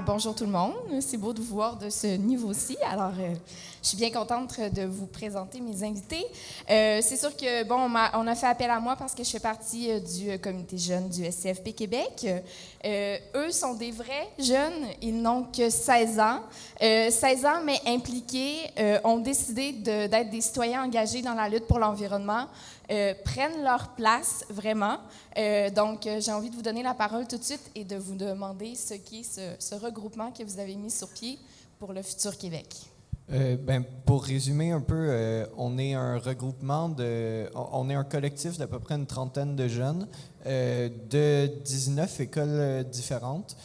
Alors, bonjour tout le monde. C'est beau de vous voir de ce niveau-ci. Alors, je suis bien contente de vous présenter mes invités. C'est sûr que, bon, on a fait appel à moi parce que je fais partie du comité jeune du SCFP Québec. Eux sont des vrais jeunes. Ils n'ont que 16 ans. 16 ans, mais impliqués, ont décidé d'être des citoyens engagés dans la lutte pour l'environnement. Prennent leur place, vraiment. Donc, j'ai envie de vous donner la parole tout de suite et de vous demander ce qu'est ce regroupement que vous avez mis sur pied pour le Futur Québec. Pour résumer un peu, on est un regroupement on est un collectif d'à peu près une trentaine de jeunes de 19 écoles différentes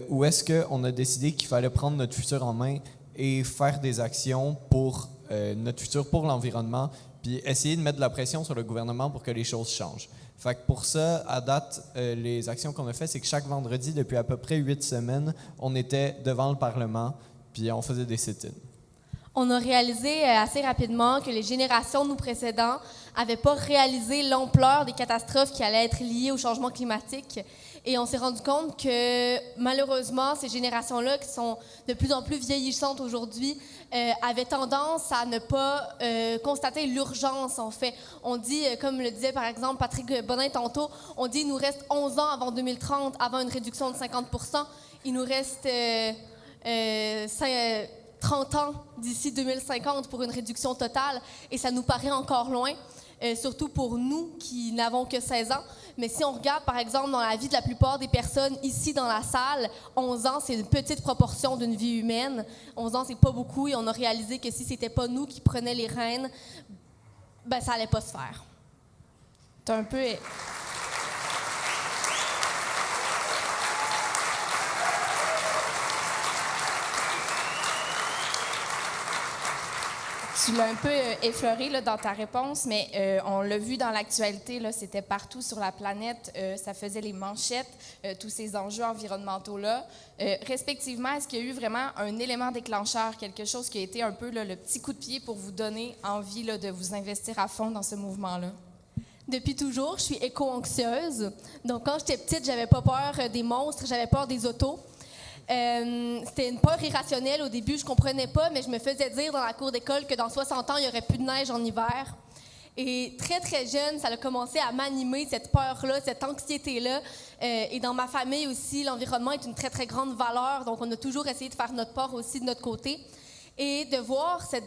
où est-ce qu'on a décidé qu'il fallait prendre notre futur en main et faire des actions pour notre futur, pour l'environnement, puis essayer de mettre de la pression sur le gouvernement pour que les choses changent. Fait que pour ça, à date, les actions qu'on a faites, c'est que chaque vendredi, depuis à peu près 8 semaines, on était devant le Parlement, puis on faisait des sit-ins. On a réalisé assez rapidement que les générations nous précédentes n'avaient pas réalisé l'ampleur des catastrophes qui allaient être liées au changement climatique. Et on s'est rendu compte que, malheureusement, ces générations-là, qui sont de plus en plus vieillissantes aujourd'hui, avaient tendance à ne pas constater l'urgence, en fait. On dit, comme le disait par exemple Patrick Bonin tantôt, on dit qu'il nous reste 11 ans avant 2030, avant une réduction de 50 %. Il nous reste 30 ans d'ici 2050 pour une réduction totale, et ça nous paraît encore loin, surtout pour nous qui n'avons que 16 ans. Mais si on regarde, par exemple, dans la vie de la plupart des personnes ici dans la salle, 11 ans, c'est une petite proportion d'une vie humaine. 11 ans, c'est pas beaucoup, et on a réalisé que si c'était pas nous qui prenions les rênes, ben ça allait pas se faire. T'as un peu... Tu l'as un peu effleuré là, dans ta réponse, mais on l'a vu dans l'actualité, là, c'était partout sur la planète, ça faisait les manchettes, tous ces enjeux environnementaux-là. Respectivement, est-ce qu'il y a eu vraiment un élément déclencheur, quelque chose qui a été un peu là, le petit coup de pied pour vous donner envie là, de vous investir à fond dans ce mouvement-là? Depuis toujours, je suis éco-anxieuse. Donc, quand j'étais petite, j'avais pas peur des monstres, j'avais peur des autos. C'était une peur irrationnelle. Au début, je comprenais pas, mais je me faisais dire dans la cour d'école que dans 60 ans, il y aurait plus de neige en hiver. Et très, très jeune, ça a commencé à m'animer, cette peur-là, cette anxiété-là. Et dans ma famille aussi, l'environnement est une très, très grande valeur. Donc, on a toujours essayé de faire notre part aussi de notre côté. Et de voir cette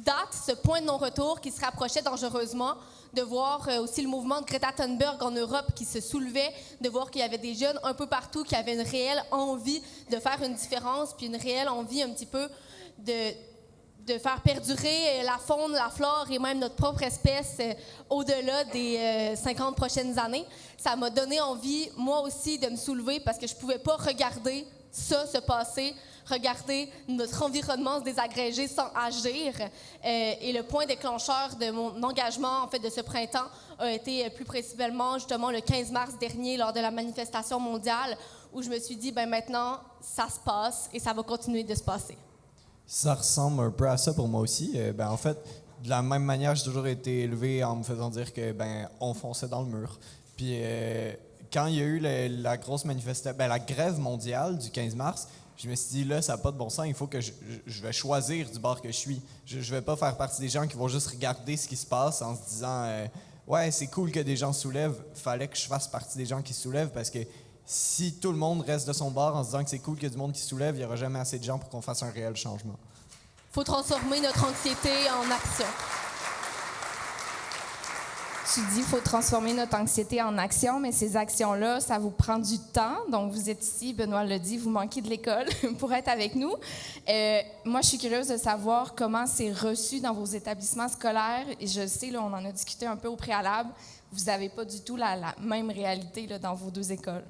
date, ce point de non-retour qui se rapprochait dangereusement, de voir aussi le mouvement de Greta Thunberg en Europe qui se soulevait, de voir qu'il y avait des jeunes un peu partout qui avaient une réelle envie de faire une différence, puis une réelle envie un petit peu de faire perdurer la faune, la flore et même notre propre espèce au-delà des 50 prochaines années. Ça m'a donné envie, moi aussi, de me soulever parce que je ne pouvais pas regarder ça se passer, regarder notre environnement se désagréger sans agir. Et le point déclencheur de mon engagement, en fait, de ce printemps a été plus précisément, justement, le 15 mars dernier, lors de la manifestation mondiale, où je me suis dit, ben maintenant, ça se passe et ça va continuer de se passer. Ça ressemble un peu à ça pour moi aussi. En fait, de la même manière, j'ai toujours été élevé en me faisant dire que on fonçait dans le mur. Puis quand il y a eu la grosse manifestation, la grève mondiale du 15 mars, je me suis dit, là, ça n'a pas de bon sens, il faut que je vais choisir du bord que je suis. Je ne vais pas faire partie des gens qui vont juste regarder ce qui se passe en se disant ouais, c'est cool que des gens se soulèvent. Fallait que je fasse partie des gens qui se soulèvent parce que si tout le monde reste de son bord en se disant que c'est cool qu'il y ait du monde qui se soulève, il n'y aura jamais assez de gens pour qu'on fasse un réel changement. Il faut transformer notre anxiété en action. Tu dis qu'il faut transformer notre anxiété en action, mais ces actions-là, ça vous prend du temps. Donc, vous êtes ici, Benoît l'a dit, vous manquez de l'école pour être avec nous. Moi, je suis curieuse de savoir comment c'est reçu dans vos établissements scolaires. Et je sais, là, on en a discuté un peu au préalable, vous n'avez pas du tout la même réalité là, dans vos deux écoles.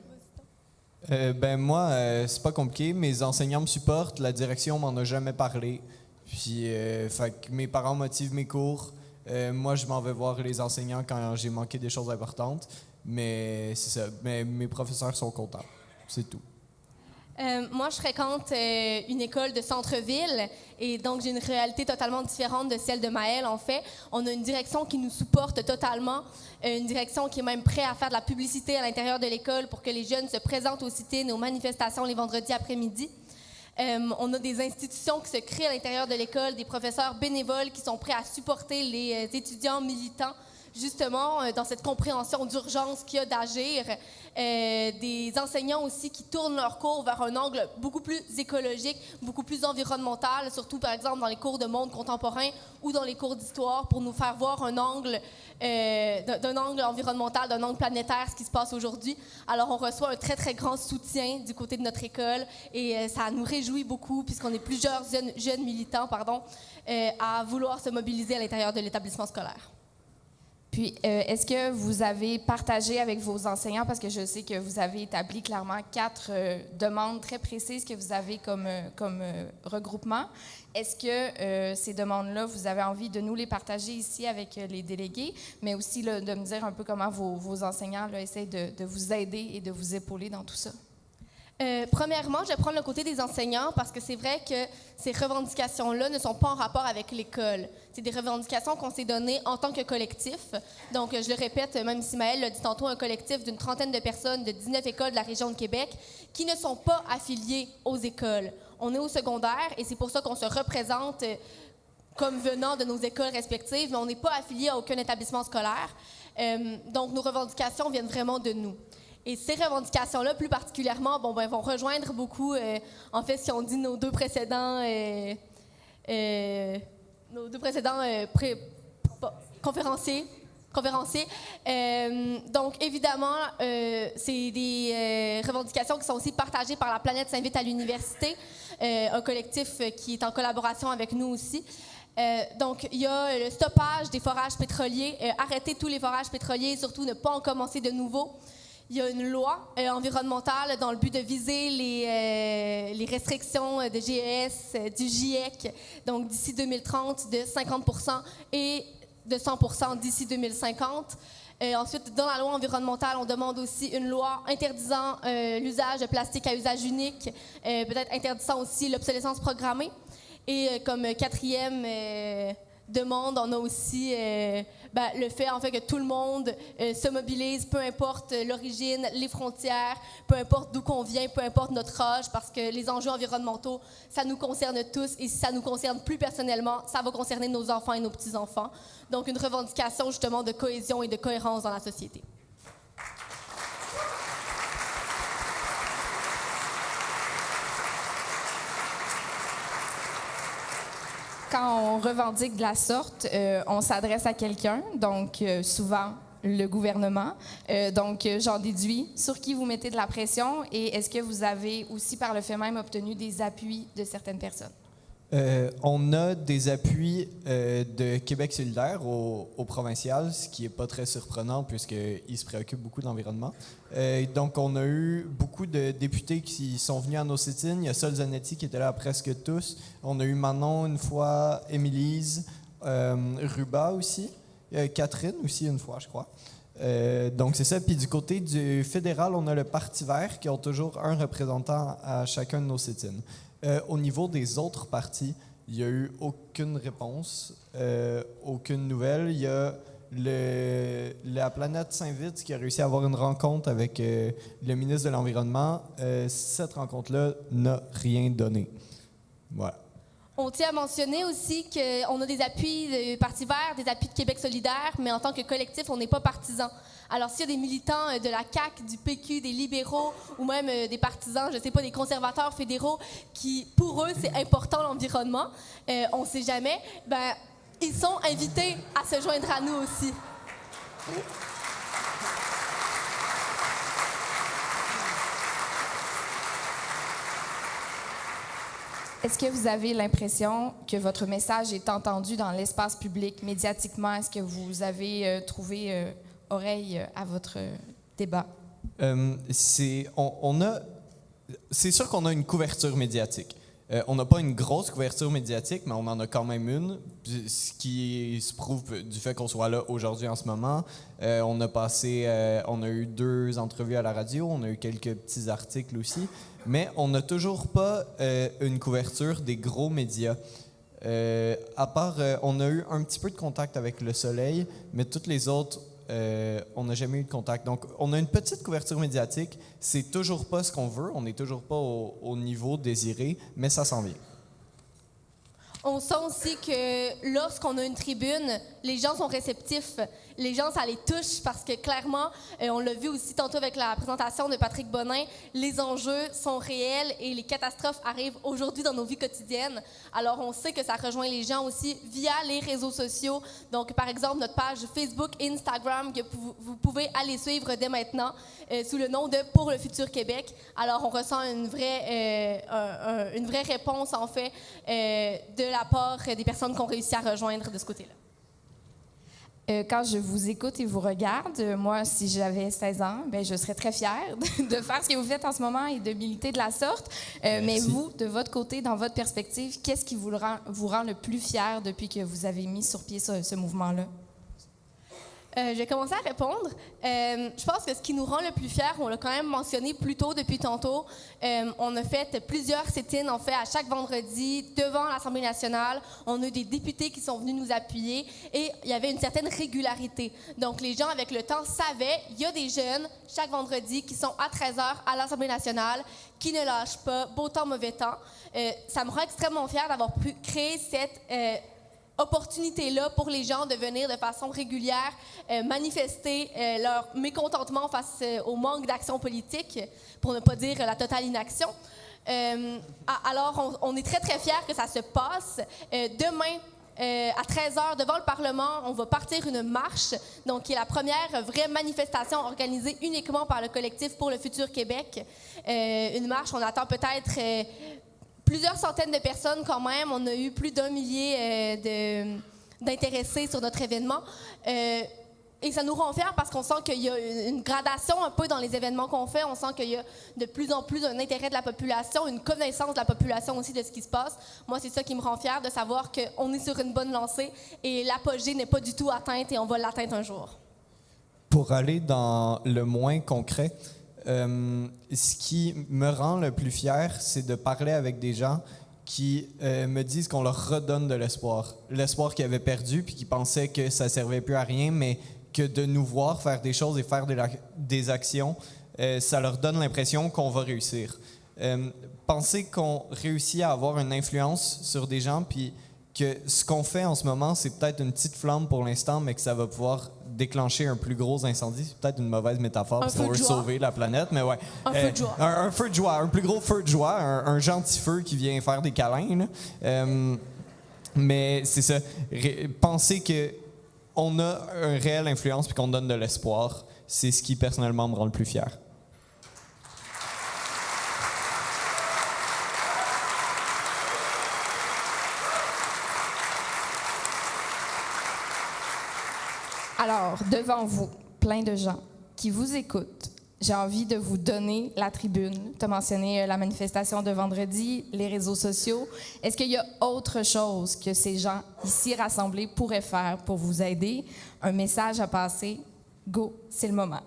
Moi, c'est pas compliqué. Mes enseignants me supportent, la direction m'en a jamais parlé. Puis, fait que mes parents motivent mes cours. Moi, je m'en vais voir les enseignants quand j'ai manqué des choses importantes, mais c'est ça. Mais mes professeurs sont contents, c'est tout. Moi, je fréquente une école de centre-ville et donc j'ai une réalité totalement différente de celle de Maëlle, en fait. On a une direction qui nous supporte totalement, une direction qui est même prête à faire de la publicité à l'intérieur de l'école pour que les jeunes se présentent aux sit-ins, aux manifestations les vendredis après-midi. On a des institutions qui se créent à l'intérieur de l'école, des professeurs bénévoles qui sont prêts à supporter les étudiants militants, justement, dans cette compréhension d'urgence qu'il y a d'agir. Des enseignants aussi qui tournent leurs cours vers un angle beaucoup plus écologique, beaucoup plus environnemental, surtout, par exemple, dans les cours de monde contemporain ou dans les cours d'histoire, pour nous faire voir un angle, d'un angle environnemental, d'un angle planétaire, ce qui se passe aujourd'hui. Alors, on reçoit un très, très grand soutien du côté de notre école et ça nous réjouit beaucoup, puisqu'on est plusieurs jeunes militants, à vouloir se mobiliser à l'intérieur de l'établissement scolaire. Puis, est-ce que vous avez partagé avec vos enseignants, parce que je sais que vous avez établi clairement 4 demandes très précises que vous avez comme regroupement. Est-ce que ces demandes-là, vous avez envie de nous les partager ici avec les délégués, mais aussi là, de me dire un peu comment vos enseignants là, essayent de vous aider et de vous épauler dans tout ça? Premièrement, je vais prendre le côté des enseignants parce que c'est vrai que ces revendications-là ne sont pas en rapport avec l'école. C'est des revendications qu'on s'est données en tant que collectif. Donc, je le répète, même si Maëlle l'a dit tantôt, un collectif d'une 30aine de personnes de 19 écoles de la région de Québec qui ne sont pas affiliées aux écoles. On est au secondaire et c'est pour ça qu'on se représente comme venant de nos écoles respectives, mais on n'est pas affilié à aucun établissement scolaire. Donc, nos revendications viennent vraiment de nous. Et ces revendications-là, plus particulièrement, vont rejoindre beaucoup, en fait, si on dit nos deux précédents conférenciers. Donc, évidemment, c'est des revendications qui sont aussi partagées par La Planète s'invite à l'université, un collectif qui est en collaboration avec nous aussi. Donc, il y a le stoppage des forages pétroliers, arrêter tous les forages pétroliers et surtout ne pas en commencer de nouveaux. Il y a une loi environnementale dans le but de viser les restrictions de GES, du GIEC, donc d'ici 2030 de 50% et de 100% d'ici 2050. Ensuite, dans la loi environnementale, on demande aussi une loi interdisant l'usage de plastique à usage unique, peut-être interdisant aussi l'obsolescence programmée. Et comme quatrième demande, on a aussi le fait en fait que tout le monde se mobilise, peu importe l'origine, les frontières, peu importe d'où qu'on vient, peu importe notre âge, parce que les enjeux environnementaux, ça nous concerne tous et si ça nous concerne plus personnellement, ça va concerner nos enfants et nos petits-enfants. Donc une revendication justement de cohésion et de cohérence dans la société. Quand on revendique de la sorte, on s'adresse à quelqu'un, donc souvent le gouvernement. Donc, j'en déduis sur qui vous mettez de la pression et est-ce que vous avez aussi par le fait même obtenu des appuis de certaines personnes? On a des appuis de Québec solidaire au provincial, ce qui n'est pas très surprenant puisqu'ils se préoccupent beaucoup de l'environnement. Donc, on a eu beaucoup de députés qui sont venus à nos sit-ins. Il y a Sol Zanetti qui était là à presque tous. On a eu Manon une fois, Émilise, Ruba aussi, Catherine aussi une fois, je crois. Donc, c'est ça. Puis du côté du fédéral, on a le Parti vert qui ont toujours un représentant à chacun de nos sit-ins. Au niveau des autres partis, il n'y a eu aucune réponse, aucune nouvelle. Il y a La Planète s'invite qui a réussi à avoir une rencontre avec le ministre de l'Environnement. Cette rencontre-là n'a rien donné. Voilà. On tient à mentionner aussi qu'on a des appuis du Parti vert, des appuis de Québec solidaire, mais en tant que collectif, on n'est pas partisan. Alors, s'il y a des militants de la CAQ, du PQ, des libéraux ou même des partisans, je ne sais pas, des conservateurs fédéraux qui, pour eux, c'est important l'environnement, on ne sait jamais, ils sont invités à se joindre à nous aussi. Est-ce que vous avez l'impression que votre message est entendu dans l'espace public, médiatiquement? Est-ce que vous avez trouvé oreille à votre débat? C'est sûr qu'on a une couverture médiatique. On n'a pas une grosse couverture médiatique, mais on en a quand même une, ce qui se prouve du fait qu'on soit là aujourd'hui en ce moment. On a eu 2 entrevues à la radio, on a eu quelques petits articles aussi, mais on n'a toujours pas une couverture des gros médias. À part, on a eu un petit peu de contact avec Le Soleil, mais toutes les autres, on n'a jamais eu de contact. Donc, on a une petite couverture médiatique. C'est toujours pas ce qu'on veut. On n'est toujours pas au niveau désiré, mais ça s'en vient. On sent aussi que lorsqu'on a une tribune, les gens sont réceptifs. Les gens, ça les touche parce que clairement, on l'a vu aussi tantôt avec la présentation de Patrick Bonin, les enjeux sont réels et les catastrophes arrivent aujourd'hui dans nos vies quotidiennes. Alors, on sait que ça rejoint les gens aussi via les réseaux sociaux. Donc, par exemple, notre page Facebook et Instagram que vous pouvez aller suivre dès maintenant sous le nom de Pour le futur Québec. Alors, on ressent une vraie réponse, en fait, de la part des personnes qui ont réussi à rejoindre de ce côté-là. Quand je vous écoute et vous regarde, moi, si j'avais 16 ans, je serais très fière de faire ce que vous faites en ce moment et de militer de la sorte. Mais vous, de votre côté, dans votre perspective, qu'est-ce qui vous rend le plus fier depuis que vous avez mis sur pied ce mouvement-là? Je vais commencer à répondre. Je pense que ce qui nous rend le plus fiers, on l'a quand même mentionné plus tôt depuis tantôt, on a fait plusieurs sit-ins, en fait, à chaque vendredi devant l'Assemblée nationale. On a eu des députés qui sont venus nous appuyer et il y avait une certaine régularité. Donc, les gens, avec le temps, savaient, il y a des jeunes, chaque vendredi, qui sont à 13h à l'Assemblée nationale, qui ne lâchent pas, beau temps, mauvais temps. Ça me rend extrêmement fière d'avoir pu créer cette opportunité-là pour les gens de venir de façon régulière manifester leur mécontentement face au manque d'action politique, pour ne pas dire la totale inaction. Alors, on est très, très fiers que ça se passe. Demain, à 13h, devant le Parlement, on va partir une marche, donc qui est la première vraie manifestation organisée uniquement par le collectif Pour le futur Québec. Une marche, on attend peut-être plusieurs centaines de personnes quand même. On a eu plus d'1 millier d'intéressés sur notre événement. Et ça nous rend fiers parce qu'on sent qu'il y a une gradation un peu dans les événements qu'on fait. On sent qu'il y a de plus en plus un intérêt de la population, une connaissance de la population aussi de ce qui se passe. Moi, c'est ça qui me rend fière, de savoir qu'on est sur une bonne lancée et l'apogée n'est pas du tout atteinte et on va l'atteindre un jour. Pour aller dans le moins concret, ce qui me rend le plus fier, c'est de parler avec des gens qui me disent qu'on leur redonne de l'espoir. L'espoir qu'ils avaient perdu puis qui pensaient que ça ne servait plus à rien, mais que de nous voir faire des choses et faire des actions, ça leur donne l'impression qu'on va réussir. Penser qu'on réussit à avoir une influence sur des gens puis que ce qu'on fait en ce moment, c'est peut-être une petite flamme pour l'instant, mais que ça va pouvoir déclencher un plus gros incendie. C'est peut-être une mauvaise métaphore parce qu'on veut sauver la planète, mais ouais. Feu de joie. Un feu de joie, un plus gros feu de joie, un gentil feu qui vient faire des câlins. Mais c'est ça. Penser qu'on a une réelle influence puis qu'on donne de l'espoir, c'est ce qui personnellement me rend le plus fier. Alors, devant vous, plein de gens qui vous écoutent, j'ai envie de vous donner la tribune. Tu as mentionné la manifestation de vendredi, les réseaux sociaux. Est-ce qu'il y a autre chose que ces gens ici rassemblés pourraient faire pour vous aider? Un message à passer? Go, c'est le moment.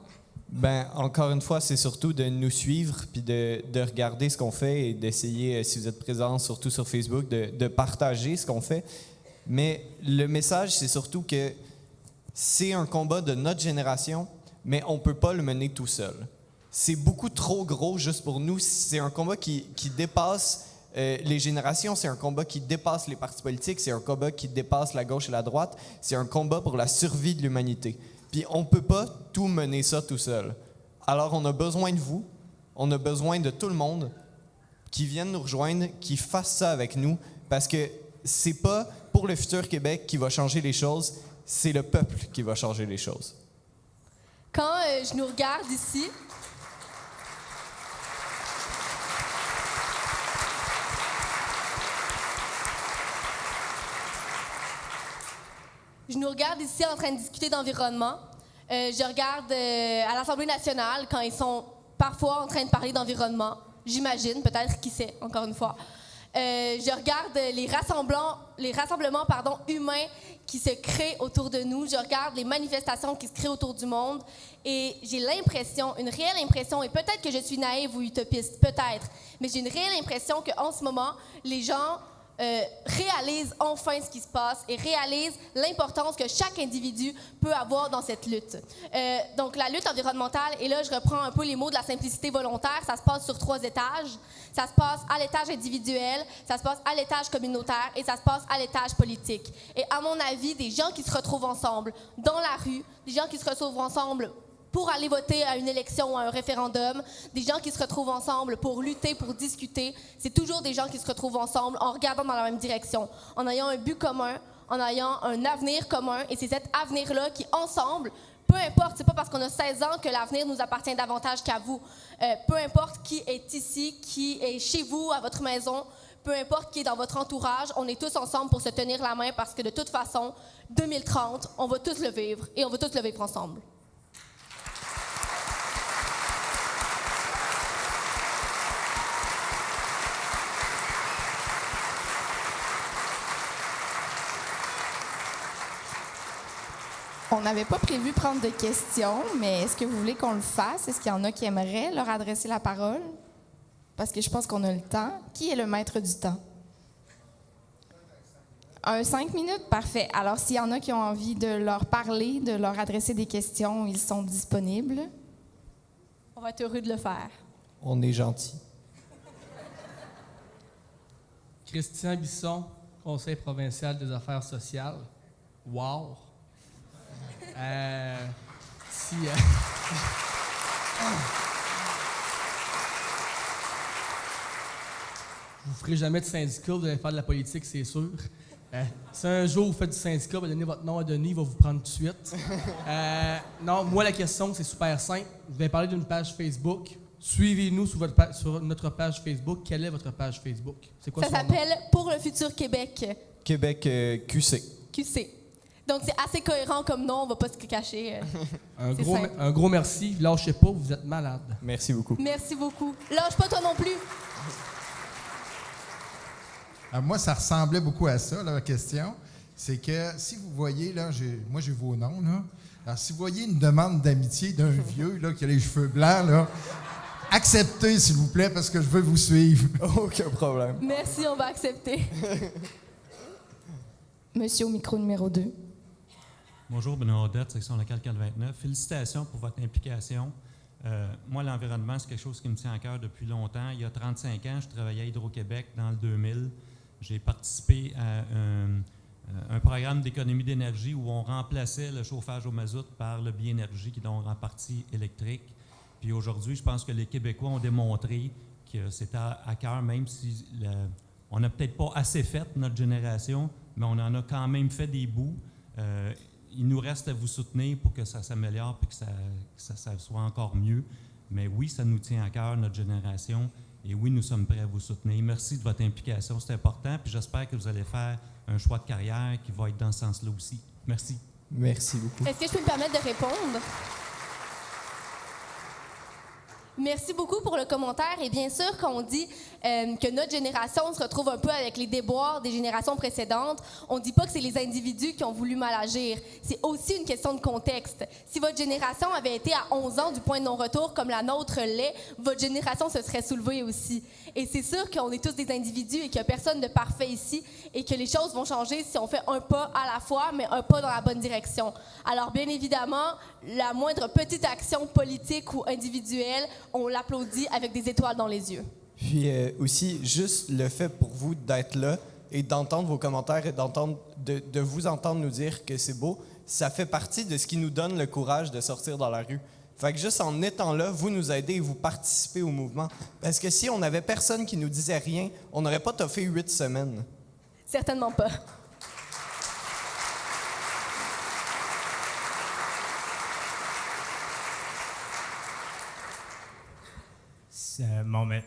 Encore une fois, c'est surtout de nous suivre puis de regarder ce qu'on fait et d'essayer, si vous êtes présents, surtout sur Facebook, de partager ce qu'on fait. Mais le message, c'est surtout que c'est un combat de notre génération, mais on ne peut pas le mener tout seul. C'est beaucoup trop gros juste pour nous. C'est un combat qui dépasse les générations, c'est un combat qui dépasse les partis politiques, c'est un combat qui dépasse la gauche et la droite, c'est un combat pour la survie de l'humanité. Puis on ne peut pas tout mener ça tout seul. Alors on a besoin de vous, on a besoin de tout le monde qui vienne nous rejoindre, qui fasse ça avec nous, parce que c'est pas pour le futur Québec qui va changer les choses, c'est le peuple qui va changer les choses. Quand je nous regarde ici, en train de discuter d'environnement. Je regarde à l'Assemblée nationale quand ils sont parfois en train de parler d'environnement. J'imagine, peut-être, qui sait, encore une fois. Je regarde les rassemblements humains qui se créent autour de nous. Je regarde les manifestations qui se créent autour du monde. Et j'ai l'impression, une réelle impression, et peut-être que je suis naïve ou utopiste, peut-être, mais j'ai une réelle impression qu'en ce moment, les gens réalisent enfin ce qui se passe et réalisent l'importance que chaque individu peut avoir dans cette lutte. Donc, la lutte environnementale, et là, je reprends un peu les mots de la simplicité volontaire, ça se passe sur 3 étages. Ça se passe à l'étage individuel, ça se passe à l'étage communautaire et ça se passe à l'étage politique. Et à mon avis, des gens qui se retrouvent ensemble dans la rue, des gens qui se retrouvent ensemble pour aller voter à une élection ou à un référendum, des gens qui se retrouvent ensemble pour lutter, pour discuter. C'est toujours des gens qui se retrouvent ensemble en regardant dans la même direction, en ayant un but commun, en ayant un avenir commun. Et c'est cet avenir-là qui, ensemble, peu importe, c'est pas parce qu'on a 16 ans que l'avenir nous appartient davantage qu'à vous. Peu importe qui est ici, qui est chez vous, à votre maison, peu importe qui est dans votre entourage, on est tous ensemble pour se tenir la main parce que de toute façon, 2030, on va tous le vivre et on va tous le vivre ensemble. On n'avait pas prévu prendre de questions, mais est-ce que vous voulez qu'on le fasse? Est-ce qu'il y en a qui aimeraient leur adresser la parole? Parce que je pense qu'on a le temps. Qui est le maître du temps? 5 minutes? Parfait. Alors, s'il y en a qui ont envie de leur parler, de leur adresser des questions, ils sont disponibles. On va être heureux de le faire. On est gentil. Christian Bisson, Conseil provincial des affaires sociales. Wow! Vous ne ferez jamais de syndicat, vous allez faire de la politique, c'est sûr. Si un jour vous faites du syndicat, donnez votre nom à Denis, il va vous prendre tout de suite. Non, moi, la question, c'est super simple. Je vais parler d'une page Facebook. Suivez-nous sur notre page Facebook. Quelle est votre page Facebook? C'est quoi Ça son nom? s'appelle Pour le futur Québec. Québec QC. QC. Donc, c'est assez cohérent comme nom, on ne va pas se cacher. Un gros merci. Lâchez pas, vous êtes malade. Merci beaucoup. Merci beaucoup. Lâche pas toi non plus. Moi, ça ressemblait beaucoup à ça, la question. C'est que si vous voyez, là, moi j'ai vos noms, là. Alors, si vous voyez une demande d'amitié d'un vieux là, qui a les cheveux blancs, là, acceptez, s'il vous plaît, parce que je veux vous suivre. Aucun problème. Merci, on va accepter. Monsieur au micro numéro 2. Bonjour, Benoît Odette, section locale 429. Félicitations pour votre implication. Moi, l'environnement, c'est quelque chose qui me tient à cœur depuis longtemps. Il y a 35 ans, je travaillais à Hydro-Québec dans le 2000. J'ai participé à un programme d'économie d'énergie où on remplaçait le chauffage au mazout par le biénergie, qui est donc en partie électrique. Puis aujourd'hui, je pense que les Québécois ont démontré que c'était à cœur, même si on n'a peut-être pas assez fait, notre génération, mais on en a quand même fait des bouts. Il nous reste à vous soutenir pour que ça s'améliore et que ça soit encore mieux. Mais oui, ça nous tient à cœur, notre génération, et oui, nous sommes prêts à vous soutenir. Merci de votre implication, c'est important, puis j'espère que vous allez faire un choix de carrière qui va être dans ce sens-là aussi. Merci. Merci beaucoup. Est-ce que je peux me permettre de répondre? Merci beaucoup pour le commentaire. Et bien sûr, quand on dit que notre génération se retrouve un peu avec les déboires des générations précédentes, on ne dit pas que c'est les individus qui ont voulu mal agir. C'est aussi une question de contexte. Si votre génération avait été à 11 ans du point de non-retour comme la nôtre l'est, votre génération se serait soulevée aussi. Et c'est sûr qu'on est tous des individus et qu'il n'y a personne de parfait ici et que les choses vont changer si on fait un pas à la fois, mais un pas dans la bonne direction. Alors, bien évidemment, la moindre petite action politique ou individuelle, on l'applaudit avec des étoiles dans les yeux. Puis aussi, juste le fait pour vous d'être là et d'entendre vos commentaires et de vous entendre nous dire que c'est beau, ça fait partie de ce qui nous donne le courage de sortir dans la rue. Fait que juste en étant là, vous nous aidez et vous participez au mouvement. Parce que si on n'avait personne qui nous disait rien, on n'aurait pas toffé 8 semaines. Certainement pas.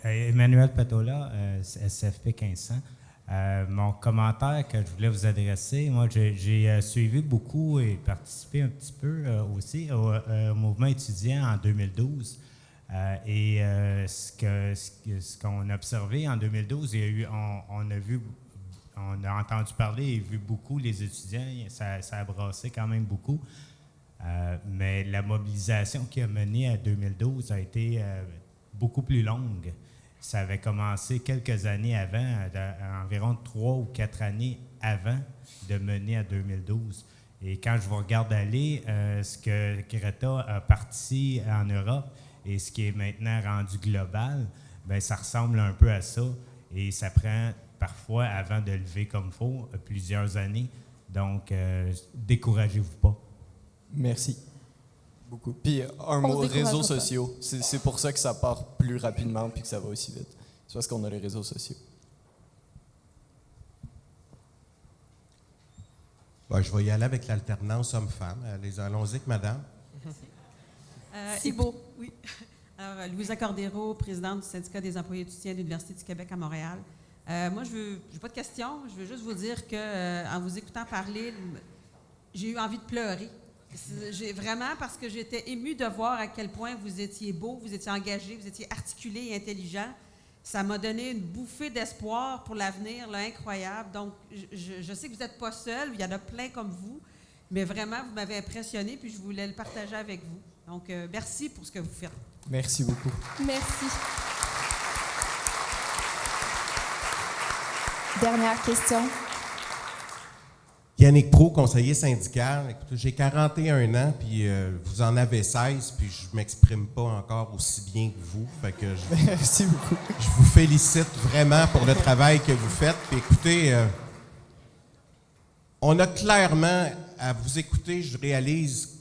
Emmanuel Patola, SFP 1500. Mon commentaire que je voulais vous adresser, moi j'ai suivi beaucoup et participé un petit peu aussi au mouvement étudiant en 2012. Ce qu'on a observé en 2012, il y a eu, on a entendu parler et vu beaucoup les étudiants, ça a brassé quand même beaucoup. Mais la mobilisation qui a mené à 2012 a été beaucoup plus longue. Ça avait commencé quelques années avant, environ 3 ou 4 années avant de mener à 2012. Et quand je vous regarde aller, ce que Greta a parti en Europe et ce qui est maintenant rendu global, bien, ça ressemble un peu à ça. Et ça prend parfois, avant de lever comme il faut, plusieurs années. Donc, découragez-vous pas. Merci. Beaucoup. Puis un mot, réseaux sociaux. C'est pour ça que ça part plus rapidement puis que ça va aussi vite. C'est parce qu'on a les réseaux sociaux. Ben, je vais y aller avec l'alternance homme-femme. Allons-y avec madame. C'est beau. Oui. Alors, Louisa Cordero, présidente du syndicat des employés étudiants de l'Université du Québec à Montréal. Moi, je n'ai pas de questions. Je veux juste vous dire qu'en vous écoutant parler, j'ai eu envie de pleurer. Vraiment parce que j'étais émue de voir à quel point vous étiez beau, vous étiez engagé, vous étiez articulé et intelligent. Ça m'a donné une bouffée d'espoir pour l'avenir, là, incroyable. Donc, je sais que vous n'êtes pas seul, il y en a plein comme vous, mais vraiment, vous m'avez impressionné, puis je voulais le partager avec vous. Donc, merci pour ce que vous faites. Merci beaucoup. Merci. Dernière question. Yannick Proulx, conseiller syndical. Écoutez, j'ai 41 ans, puis vous en avez 16, puis je m'exprime pas encore aussi bien que vous. Fait que Merci beaucoup. Je vous félicite vraiment pour le travail que vous faites. Puis écoutez, on a clairement, à vous écouter, je réalise,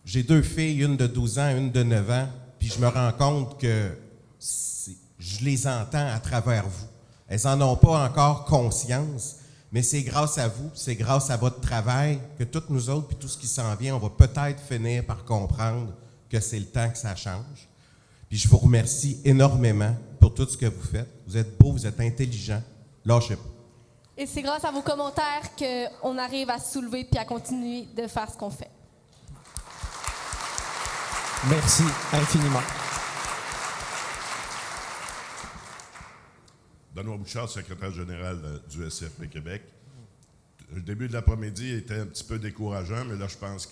j'ai 2 filles, une de 12 ans, une de 9 ans, puis je me rends compte que je les entends à travers vous. Elles n'en ont pas encore conscience, mais c'est grâce à vous, c'est grâce à votre travail que toutes nous autres, puis tout ce qui s'en vient, on va peut-être finir par comprendre que c'est le temps que ça change. Puis je vous remercie énormément pour tout ce que vous faites. Vous êtes beau, vous êtes intelligent. Lâchez pas. Et c'est grâce à vos commentaires qu'on arrive à se soulever puis à continuer de faire ce qu'on fait. Merci infiniment. Benoît Bouchard, secrétaire général du SFP Québec. Le début de l'après-midi était un petit peu décourageant, mais là, je pense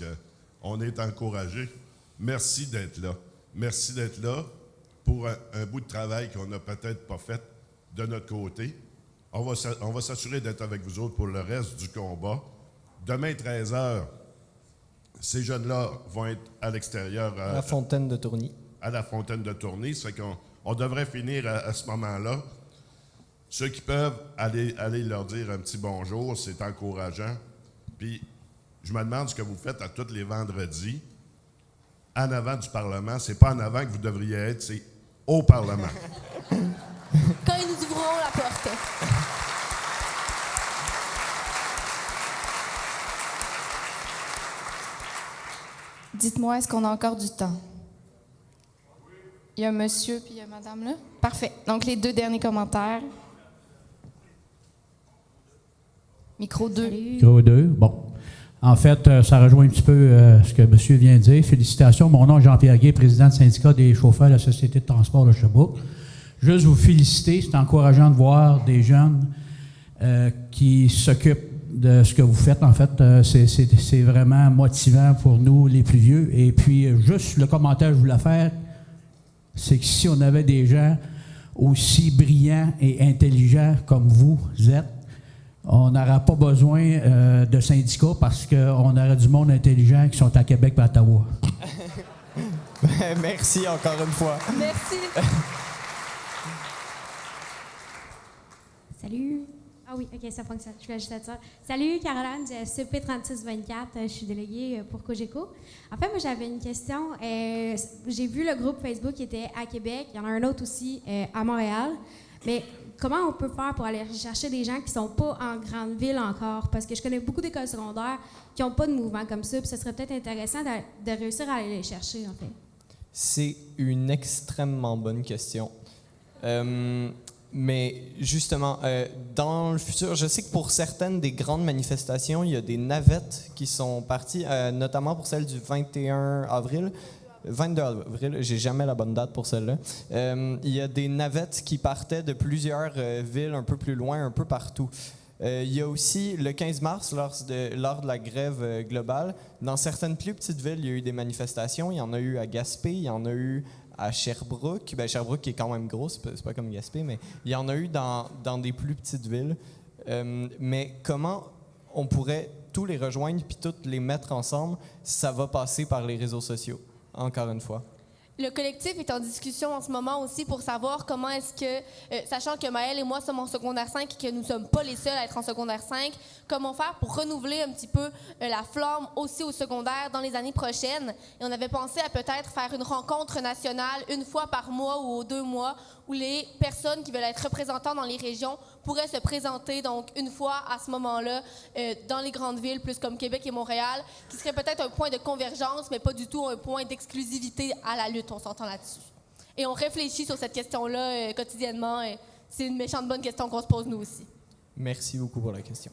qu'on est encouragé. Merci d'être là. Merci d'être là pour un bout de travail qu'on n'a peut-être pas fait de notre côté. On va s'assurer d'être avec vous autres pour le reste du combat. Demain, 13h, ces jeunes-là vont être à l'extérieur. À la fontaine de Tourny. À la fontaine de Tourny. Ça fait qu'on devrait finir à ce moment-là. Ceux qui peuvent aller leur dire un petit bonjour, c'est encourageant. Puis, je me demande ce que vous faites à tous les vendredis, en avant du Parlement. C'est pas en avant que vous devriez être, c'est au Parlement. Quand ils nous ouvriront la porte. Dites-moi, est-ce qu'on a encore du temps? Il y a un monsieur puis il y a madame là. Parfait. Donc, les 2 derniers commentaires. Micro 2. Micro 2, bon. En fait, ça rejoint un petit peu ce que monsieur vient de dire. Félicitations. Mon nom est Jean-Pierre Guay, président du syndicat des chauffeurs de la Société de transport de Sherbrooke. Juste vous féliciter. C'est encourageant de voir des jeunes qui s'occupent de ce que vous faites. En fait, c'est vraiment motivant pour nous, les plus vieux. Et puis, juste le commentaire que je voulais faire, c'est que si on avait des gens aussi brillants et intelligents comme vous êtes, on n'aura pas besoin de syndicats parce qu'on aurait du monde intelligent qui sont à Québec et à Ottawa. Merci encore une fois. Merci. Salut. Ah oui, OK, ça fonctionne. Je vais ajouter ça. Salut, Caroline du SCP 3624. Je suis déléguée pour Cogeco. En fait, moi, j'avais une question. J'ai vu le groupe Facebook qui était à Québec. Il y en a un autre aussi à Montréal. Mais comment on peut faire pour aller chercher des gens qui ne sont pas en grande ville encore? Parce que je connais beaucoup d'écoles secondaires qui n'ont pas de mouvement comme ça. Puis ce serait peut-être intéressant de réussir à aller les chercher, en fait. C'est une extrêmement bonne question. Mais justement, dans le futur, je sais que pour certaines des grandes manifestations, il y a des navettes qui sont parties, notamment pour celle du 21 avril. 22 avril, j'ai jamais la bonne date pour celle-là. Il y a des navettes qui partaient de plusieurs villes un peu plus loin, un peu partout. Il y a aussi le 15 mars, lors de la grève globale, dans certaines plus petites villes, il y a eu des manifestations. Il y en a eu à Gaspé, il y en a eu à Sherbrooke. Sherbrooke qui est quand même gros, c'est pas comme Gaspé, mais il y en a eu dans des plus petites villes. Mais comment on pourrait tous les rejoindre puis toutes les mettre ensemble? Ça va passer par les réseaux sociaux, encore une fois. Le collectif est en discussion en ce moment aussi pour savoir comment est-ce que, sachant que Maëlle et moi sommes en secondaire 5 et que nous ne sommes pas les seuls à être en secondaire 5, comment faire pour renouveler un petit peu la flamme aussi au secondaire dans les années prochaines. Et on avait pensé à peut-être faire une rencontre nationale une fois par mois ou aux 2 mois où les personnes qui veulent être représentants dans les régions pourraient se présenter donc une fois à ce moment-là dans les grandes villes, plus comme Québec et Montréal, qui serait peut-être un point de convergence, mais pas du tout un point d'exclusivité à la lutte. On s'entend là-dessus. Et on réfléchit sur cette question-là quotidiennement. C'est une méchante bonne question qu'on se pose nous aussi. Merci beaucoup pour la question.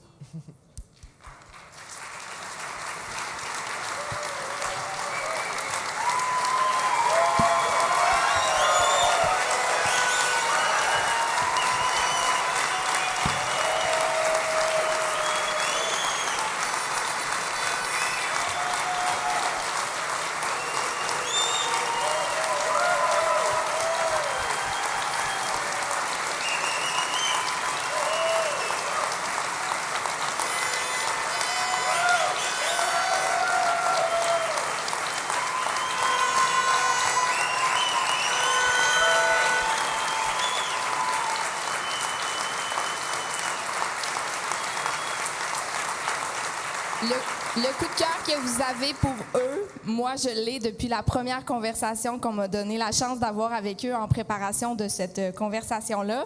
Le coup de cœur que vous avez pour eux, moi, je l'ai depuis la première conversation qu'on m'a donné la chance d'avoir avec eux en préparation de cette conversation-là.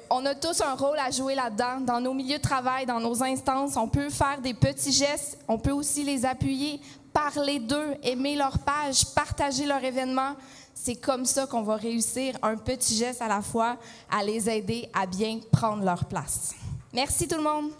On a tous un rôle à jouer là-dedans. Dans nos milieux de travail, dans nos instances, on peut faire des petits gestes. On peut aussi les appuyer, parler d'eux, aimer leur page, partager leur événement. C'est comme ça qu'on va réussir, un petit geste à la fois, à les aider à bien prendre leur place. Merci tout le monde.